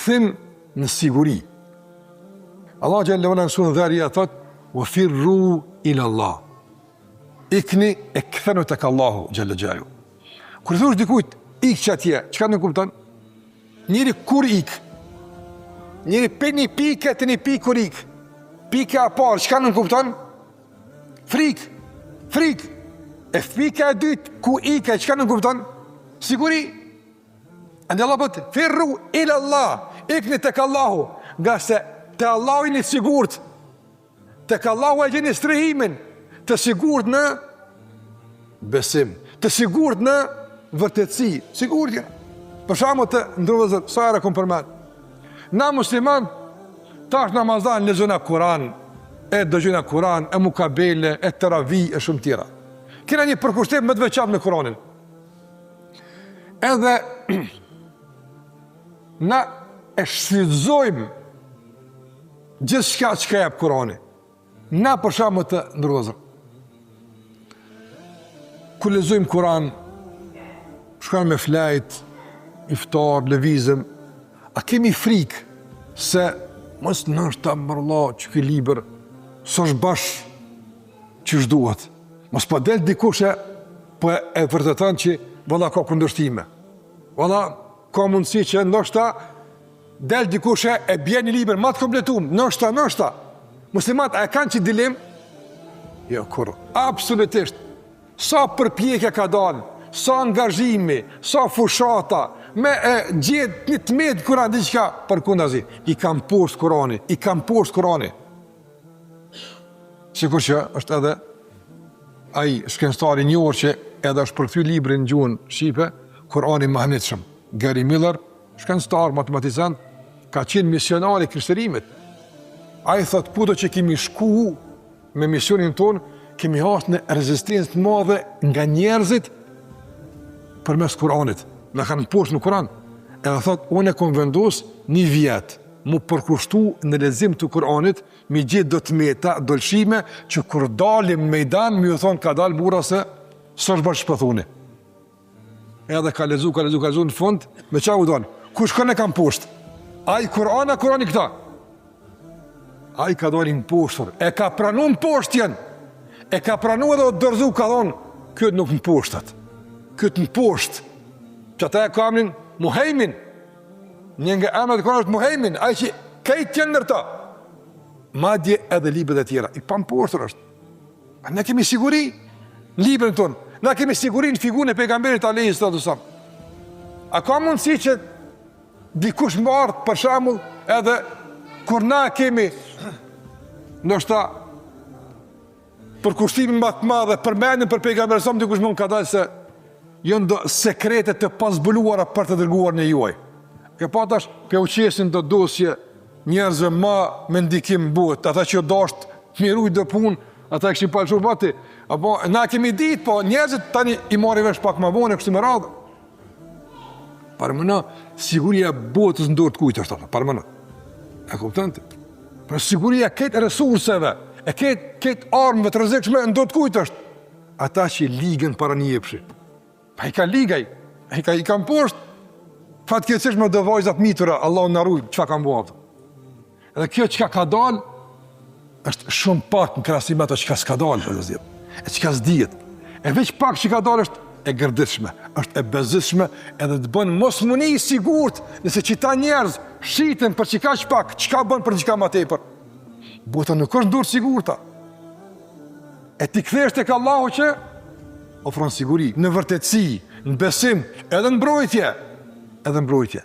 kthim në siguri. Allah xhallahu ala në surën Dhariyah thot: "Wa firru ila Allah." Ikni e kthenu tek Allahu xhallahu xhelalu. Kur thosh dikujt ik çatje, çka nuk kupton? Njëri kur ik? Njëri pe një pikë të një pikë kur ik. Pika e parë, çka nuk kupton? Frik. E pika e dytë ku ik, çka nuk kupton? Siguri. Ande Allah bot firru ila Allah. Ikni tek Allahu, nga se te Allahu jeni sigurt. Tek Allahu e gjeni strehimin, të sigurt në besim, të sigurt në vërtetësi, sigurt ja. Për shkakun të ndrovëzë sa era kom përmend. Na musliman tash namazan lexojna Kur'an, e dëgjojna Kur'an, e mukabele, e teravih e shumë tjera. Kena një përkushtim më të veçantë me Kur'anin. Edhe na e shfrytëzojmë gjithçka që jep Kur'ani. Na për shkakun të ndrovëzë. Kur lexojmë Kur'an, shkojmë me flajt, iftar, lëvizëm, a kemi frikë se mos nështë ta mërla që këj liber s'është bashkë që shduhet. Mos pa del dikushe po e vërtetan që valla ka kundërshtime. Valla ka mundësi që nështë del dikushe e bjen një liber ma të kompletum, nështë. Muslimat e kanë që dilim? Jo, kur, absolutisht. Sa përpjekja ka dalë, sa angazhimi, sa fushata, me gjithë një të medë Kur'an, diqka për kundazi. I kam poshtë Kur'ani. Sikur që është edhe ai shkencëtari një orë që edhe është përkthy librin në gjuhën shqipe, Kur'ani mahnitshëm. Gary Miller, shkencëtar, matematikant, ka qenë misionari i krishterimit. Ai thot puto që kemi shku me misionin ton, kemi hasë në rezistencë të madhe nga njerëzit përmes Kur'anit. Me kanë poshtë në Kur'an. Edhe thot, unë e kom vendos një vjetë, mu përkushtu në lexim të Kur'anit, mi gjithë do të meta, dolshime, që kur dalim mejdan, mi ju thonë ka dalë bura se së është bërë shpëthuni. Edhe ka lezu në fund, me qa u donë? Kush kënë e kam poshtë? Ai Kur'ani këta? Ai ka dalë në poshtër, e ka pranu në poshtjen, e ka pranu edhe o dërzu, ka thonë, këtë nuk në poshtët, këtë në poshtë, që ata e kamin Muhejmin, një nga emrat e Kur'anit është Muhejmin, ai që kejtë janë nërta. Madje edhe libret e tjera, i pamposhtër është. Ne kemi siguri në librin tonë, ne kemi siguri në figurën e pejgamberit alayhis salam. A ka mundësi që dikush marrë për shembull edhe kur na kemi ndoshta për kushtimin më të madh përmendën për pejgamberin sa dikush mund ka dalë se janë do sekrete të pasbuluara për të dërguar në juaj. Ke patash pe uqesin do dosje njerëzve ma me ndikim buhet, ata që dasht miruj do punë, ata kishin pa shumë vati, apo na kemi ditë, po njerëzit tani i marrin vesh pak më vonë kështu me radhë. Parmëna siguria botës ndor të kujt është ato, parmëna. E kupton ti? Për siguria këtë resurseve, e këtë armëve të rrezikshme ndor të kujt është. Ata që ligën para një jepshi. Pa i ka ligaj, i kam poshtë, fatkeqësisht me do vajzat mitura, Allah na ruaj, çka kanë bëu ato. Edhe kjo çka ka dalë, është shumë pak në krahasim me ato çka s'ka dalë, e çka s'dihet. E veç pak që ka dalë është e gërditshme, është e bezishme, edhe të bën mosmuni i sigurt, nëse qita njerëz shiten për çka pak, çka bën për çka më tepër. Bota nuk është dorë sigurta. E ti kthesh tek Allahu që ofron siguri, në vërtetësi, në besim, edhe në mbrojtje.